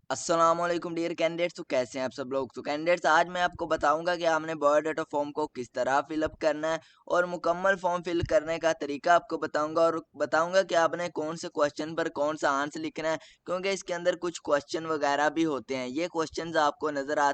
अस्सलाम वालेकुम dear candidates. तो कैसे हैं आप सब लोग। तो कैंडिडेट्स, आज मैं आपको बताऊंगा कि आपने बायोडाटा फॉर्म को किस तरह फिलअप करना है और मुकम्मल फॉर्म फिल करने का तरीका आपको बताऊंगा, और बताऊंगा कि आपने कौन से क्वेश्चन पर कौन सा आंसर लिखना है, क्योंकि इसके अंदर कुछ क्वेश्चन वगैरह भी होते हैं। ये क्वेश्चन आपको नज़र आ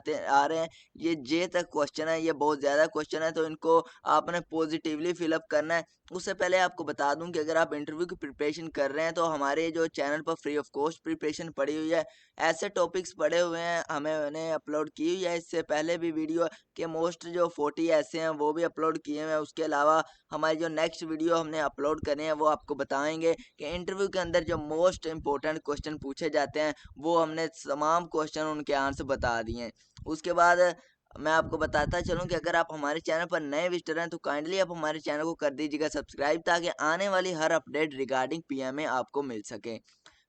रहे हैं, ये जे तक क्वेश्चन है, ये बहुत ज़्यादा क्वेश्चन है, तो इनको आपने पॉजिटिवली फिलअप करना है। उससे पहले आपको बता दूं कि अगर आप इंटरव्यू की प्रिपरेशन कर रहे हैं तो हमारे जो चैनल पर फ्री ऑफ कॉस्ट प्रिपरेशन पड़ी हुई है। ऐसे टॉपिक्स पड़े हुए हैं, मैंने अपलोड की हुई है इससे पहले भी वीडियो के मोस्ट जो 40 ऐसे हैं वो भी अपलोड किए हुए हैं। उसके अलावा हमारी जो नेक्स्ट वीडियो हमने अपलोड करे हैं वो आपको बताएंगे कि इंटरव्यू के अंदर जो मोस्ट इंपॉर्टेंट क्वेश्चन पूछे जाते हैं वो हमने तमाम क्वेश्चन उनके आंसर बता दिए हैं। उसके बाद मैं आपको बताता चलूं कि अगर आप हमारे चैनल पर नए विजिटर हैं तो काइंडली आप हमारे चैनल को कर दीजिएगा सब्सक्राइब, ताकि आने वाली हर अपडेट रिगार्डिंग पीएमए आपको मिल सके।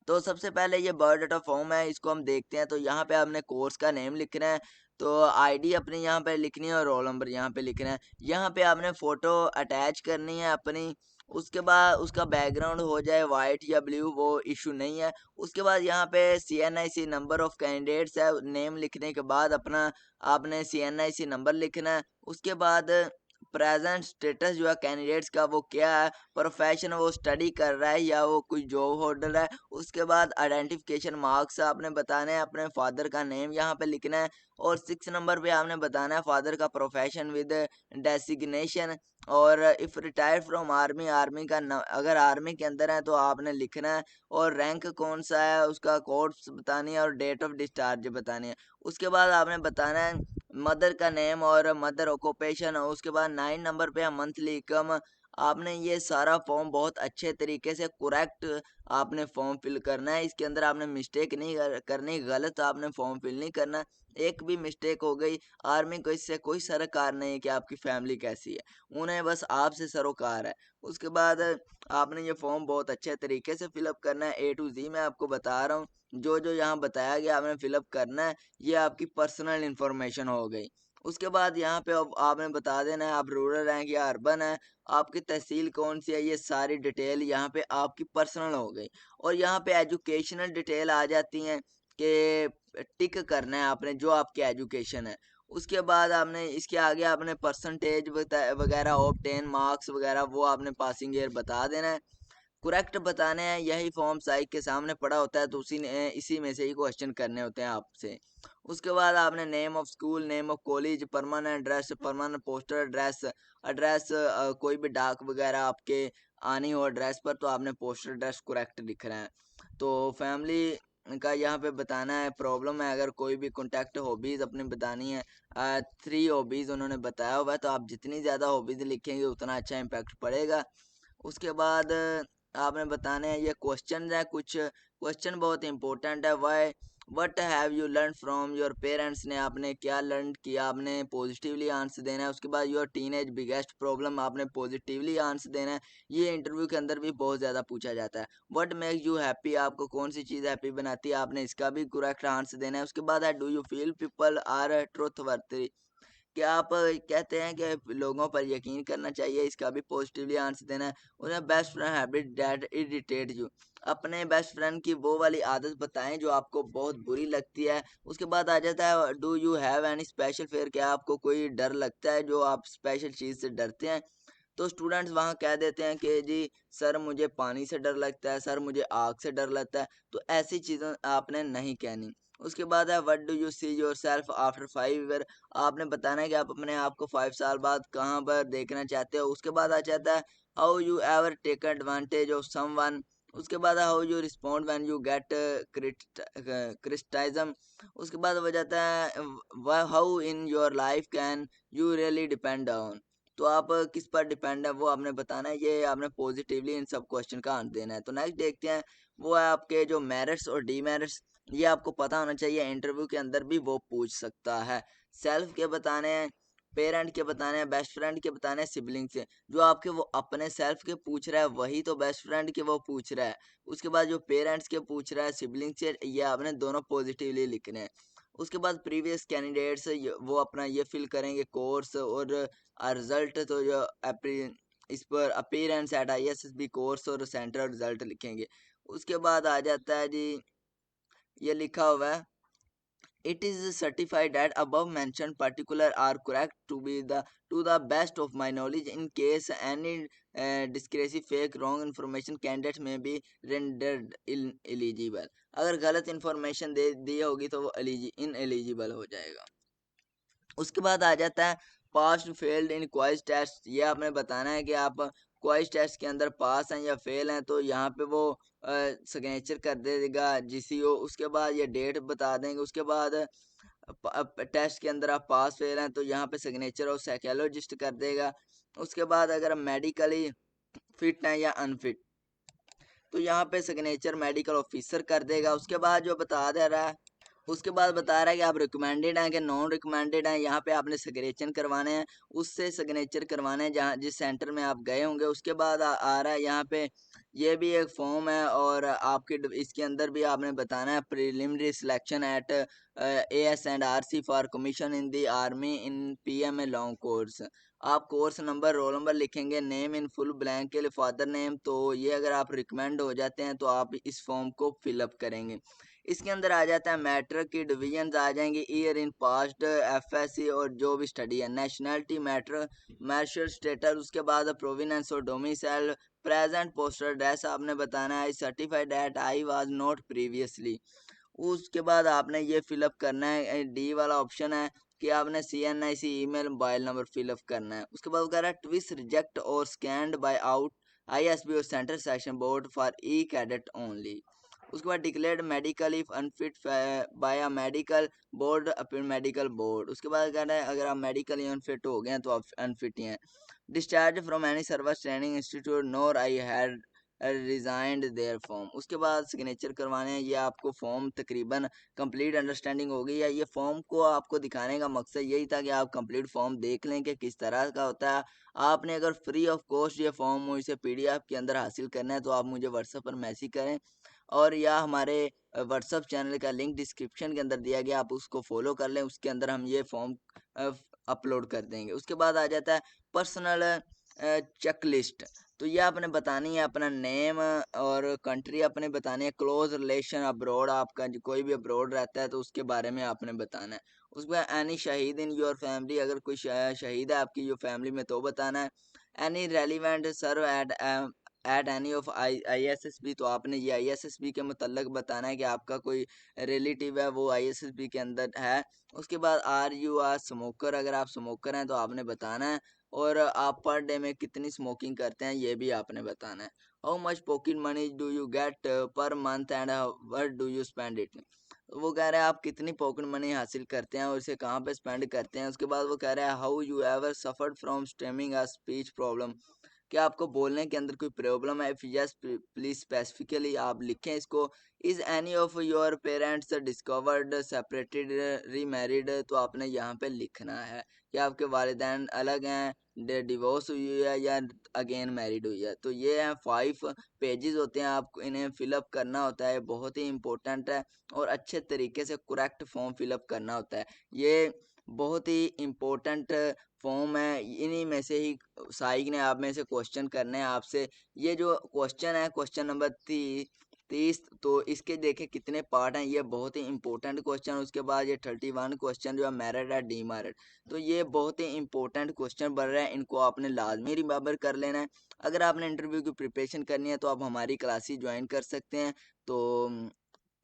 तो सबसे पहले ये बायोडाटा फॉर्म है, इसको हम देखते हैं। तो यहाँ पे आपने कोर्स का नेम लिखना है, तो आईडी अपनी यहाँ पे लिखनी है और रोल नंबर यहाँ पे लिखना है। यहाँ पे आपने फ़ोटो अटैच करनी है अपनी। उसके बाद उसका बैकग्राउंड हो जाए वाइट या ब्लू, वो इशू नहीं है। उसके बाद यहाँ पे CNIC नंबर ऑफ़ कैंडिडेट्स है, नेम लिखने के बाद अपना आपने CNIC नंबर लिखना है। उसके बाद प्रेजेंट स्टेटस जो है कैंडिडेट्स का वो क्या है, प्रोफेशन वो स्टडी कर रहा है या वो कोई जॉब होल्डर है। उसके बाद आइडेंटिफिकेशन मार्क्स आपने बताना है, अपने फादर का नेम यहाँ पे लिखना है। और 6 नंबर पे आपने बताना है फादर का प्रोफेशन विद डेसिग्नेशन। और if retired from army, army का अगर आर्मी के अंदर है तो आपने लिखना है। और रैंक कौन सा है उसका कोर्स बतानी है और डेट ऑफ डिस्चार्ज बतानी है। उसके बाद आपने बताना है मदर का नेम और मदर ऑक्यूपेशन। उसके बाद 9 नंबर पे है मंथली इनकम। आपने ये सारा फॉर्म बहुत अच्छे तरीके से करेक्ट आपने फॉर्म फिल करना है। इसके अंदर आपने मिस्टेक नहीं करनी, गलत आपने फॉर्म फिल नहीं करना। एक भी मिस्टेक हो गई, आर्मी को इससे कोई सरोकार नहीं है कि आपकी फैमिली कैसी है, उन्हें बस आपसे सरोकार है। उसके बाद आपने ये फॉर्म बहुत अच्छे तरीके से फिलअप करना है, A to Z मैं आपको बता रहा हूँ। जो जो यहाँ बताया गया आपने फिलअप करना है, ये आपकी पर्सनल इन्फॉर्मेशन हो गई। उसके बाद यहाँ पे अब आपने बता देना है आप रूरल हैं या अर्बन है, आपकी तहसील कौन सी है, ये सारी डिटेल यहाँ पे आपकी पर्सनल हो गई। और यहाँ पे एजुकेशनल डिटेल आ जाती हैं कि टिक करना है आपने जो आपकी एजुकेशन है। उसके बाद आपने इसके आगे आपने परसेंटेज वगैरह ऑब्टेन मार्क्स वगैरह वो आपने पासिंग ईयर बता देना है। करेक्ट बताने हैं। यही फॉर्म साइक के सामने पड़ा होता है, तो इसी में से ही क्वेश्चन करने होते हैं आपसे। उसके बाद आपने name of school, name of college, permanent address, permanent poster address, address कोई भी डाक वगैरह आपके आनी हो एड्रेस पर तो आपने पोस्टर एड्रेस करेक्ट लिखना है। तो फैमिली का यहाँ पे बताना है, प्रॉब्लम है अगर कोई भी कॉन्टैक्ट, हॉबीज़ अपनी बतानी है। 3 हॉबीज़ उन्होंने बताया हुआ है, तो आप जितनी ज़्यादा हॉबीज़ लिखेंगे उतना अच्छा इम्पैक्ट पड़ेगा। उसके बाद आपने बताने हैं ये क्वेश्चन है, कुछ क्वेश्चन बहुत इंपॉर्टेंट है। Why what have you learn from your parents, ने आपने क्या लर्न किया, आपने पॉजिटिवली आंसर देना है। उसके बाद योर टीनेज बिगेस्ट प्रॉब्लम, आपने पॉजिटिवली आंसर देना है। ये इंटरव्यू के अंदर भी बहुत ज़्यादा पूछा जाता है। व्हाट मेक्स यू हैप्पी, आपको कौन सी चीज़ हैप्पी बनाती है, आपने इसका भी करेक्ट आंसर देना है। उसके बाद है do you feel people are trustworthy, क्या आप कहते हैं कि लोगों पर यकीन करना चाहिए, इसका भी पॉजिटिवली आंसर देना है। उन्हें best friend habit that irritate you, अपने बेस्ट फ्रेंड की वो वाली आदत बताएं जो आपको बहुत बुरी लगती है। उसके बाद आ जाता है do you have any special fair, क्या आपको कोई डर लगता है जो आप स्पेशल चीज़ से डरते हैं। तो स्टूडेंट्स वहाँ कह देते हैं कि जी सर मुझे पानी से डर लगता है, सर मुझे आग से डर लगता है। तो ऐसी चीज़ें आपने नहीं कहनी। उसके बाद है what do you see yourself after 5 year, आपने बताना है कि आप अपने आप को 5 साल बाद कहाँ पर देखना चाहते हो। उसके बाद आ जाता है how you ever take advantage of someone. उसके बाद how you respond when you get criticism. उसके बाद हो जाता है how in your life can you really depend on, तो आप किस पर डिपेंड है वो आपने बताना है। ये आपने पॉजिटिवली इन सब क्वेश्चन का आंसर देना है। तो नेक्स्ट देखते हैं, वो है आपके जो मेरिट्स और डीमेरिट्स। ये आपको पता होना चाहिए, इंटरव्यू के अंदर भी वो पूछ सकता है। सेल्फ के बताने हैं, पेरेंट के बताने हैं, बेस्ट फ्रेंड के बताने हैं, सिबलिंग से। जो आपके वो अपने सेल्फ के पूछ रहा है वही तो बेस्ट फ्रेंड के वो पूछ रहा है। उसके बाद जो पेरेंट्स के पूछ रहा है, सिबलिंग से, ये आपने दोनों पॉजिटिवली लिखने हैं। उसके बाद प्रीवियस कैंडिडेट्स वो अपना ये फिल करेंगे कोर्स और रिजल्ट, तो जो इस पर अपीयरेंस एट ISSB कोर्स और सेंटर रिजल्ट लिखेंगे। उसके बाद आ जाता है जी, ये लिखा हुआ है it is certified that above mentioned particular are correct to the best of my knowledge. In case any discrepancy, fake, wrong information, candidates may be rendered ineligible. अगर गलत इंफॉर्मेशन दे दी होगी तो वो इनएलिजिबल हो जाएगा। उसके बाद आ जाता है पास फेल्ड इन क्वाइज टेस्ट। ये आपने बताना है कि आप क्वाइज टेस्ट के अंदर पास हैं या फेल हैं, तो यहाँ पे वो सिग्नेचर कर देगा जीसीओ। उसके बाद ये डेट बता देंगे। उसके बाद टेस्ट के अंदर आप पास फेल हैं तो यहाँ पे सिग्नेचर और साइकोलॉजिस्ट कर देगा। उसके बाद अगर आप मेडिकली फिट हैं या अनफिट तो यहाँ पे सिग्नेचर मेडिकल ऑफिसर कर देगा। उसके बाद जो बता दे रहा है, उसके बाद बता रहा है कि आप रिकमेंडेड हैं कि नॉन रिकमेंडेड हैं। यहाँ पे आपने सिग्नेचर करवाने हैं, उससे सिग्नेचर करवाने हैं जहाँ जिस सेंटर में आप गए होंगे। उसके बाद आ रहा है यहाँ पे ये भी एक फॉर्म है और आपके इसके अंदर भी आपने बताना है preliminary selection at AS&RC for commission in the army in PMA long course. आप कोर्स नंबर रोल नंबर लिखेंगे, नेम इन फुल ब्लैंक के लिए फादर नेम। तो ये अगर आप रिकमेंड हो जाते हैं तो आप इस फॉर्म को फिलअप करेंगे। इसके अंदर आ जाता है मैट्रिक की डिवीजन आ जाएंगे, ईयर इन पास्ट, FSC और जो भी स्टडी है, नेशनलिटी मैटर, मैरिटल स्टेटस। उसके बाद प्रोविनेंस और डोमिसाइल, प्रेजेंट पोस्टल एड्रेस आपने बताना है, certified that I was not previously. उसके बाद आपने ये फिलअप करना है, डी वाला ऑप्शन है कि आपने CNIC email mobile number fill up करना है। उसके बाद वो कह रहा है ट्विस्ट रिजेक्ट और स्कैंड बाय आउट ISB और central section board for E cadet only. उसके बाद declared medical if unfit by a medical board appeal medical board. उसके बाद कह रहा है अगर आप मेडिकली अनफिट हो गए हैं तो आप अनफिट ही हैं। Discharge from any service training institute nor I had resigned there from. उसके बाद सिग्नेचर करवाने हैं। ये आपको फॉर्म तकरीबन कंप्लीट अंडरस्टैंडिंग होगी। या ये फॉर्म को आपको दिखाने का मकसद यही था कि आप कंप्लीट फॉर्म देख लें कि किस तरह का होता है। आपने अगर फ्री ऑफ कॉस्ट ये फॉर्म मुझसे PDF के अंदर हासिल करना है तो आप मुझे व्हाट्सएप पर मैसेज करें, और या हमारे व्हाट्सएप चैनल का लिंक डिस्क्रिप्शन के अंदर दिया गया, आप उसको फॉलो कर लें। उसके अंदर हम ये फॉर्म अपलोड कर देंगे। उसके बाद आ जाता है पर्सनल चेक लिस्ट। तो ये आपने बतानी है अपना नेम और कंट्री आपने बतानी है, क्लोज रिलेशन अब्रॉड, आपका जो कोई भी अब्रॉड रहता है तो उसके बारे में आपने बताना है। उसके बाद एनी शहीद इन योर फैमिली, अगर कोई शहीद है आपकी जो फैमिली में तो बताना है। Any relevant serve at any of ISSB, तो आपने ये ISSB के मतलब बताना है कि आपका कोई रिलेटिव है वो ISSB के अंदर है। उसके बाद आर यू आर स्मोकर, अगर आप स्मोकर हैं तो आपने बताना है। और आप पर डे में कितनी स्मोकिंग करते हैं ये भी आपने बताना है। How much pocket money do you get per month and what do you spend it. वो कह रहे हैं आप कितनी पॉकेट मनी हासिल करते हैं और इसे कहाँ पे स्पेंड करते हैं। उसके बाद वो कह रहा है how you ever suffered from stemming a speech problem, क्या आपको बोलने के अंदर कोई प्रॉब्लम है। इफ यस प्लीज स्पेसिफिकली आप लिखें इसको। Is any of your parents discovered separated remarried, तो आपने यहाँ पे लिखना है कि आपके वालिदैन अलग हैं, डिवोर्स हुई है या अगेन मैरिड हुई है। तो ये हैं 5 पेजेस होते हैं, आपको इन्हें फिलअप करना होता है। बहुत ही इंपॉर्टेंट है और अच्छे तरीके से करेक्ट फॉर्म फिलअप करना होता है। ये बहुत ही इम्पोर्टेंट फॉर्म है। इन्हीं में से ही साइक ने आप में से क्वेश्चन करने हैं आपसे। ये जो क्वेश्चन है क्वेश्चन नंबर 30, तो इसके देखे कितने पार्ट हैं। ये बहुत ही इंपॉर्टेंट क्वेश्चन। उसके बाद ये 31 क्वेश्चन जो है मेरिट है डीमेरिट। तो ये बहुत ही इंपॉर्टेंट क्वेश्चन बन रहे हैं, इनको आपने लाजमी रिमेंबर कर लेना है। अगर आपने इंटरव्यू की प्रिपरेशन करनी है तो आप हमारी क्लासेस ज्वाइन कर सकते हैं। तो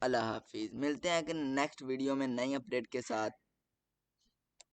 अल्लाह हाफिज़, मिलते हैं कि नेक्स्ट वीडियो में नई अपडेट के साथ।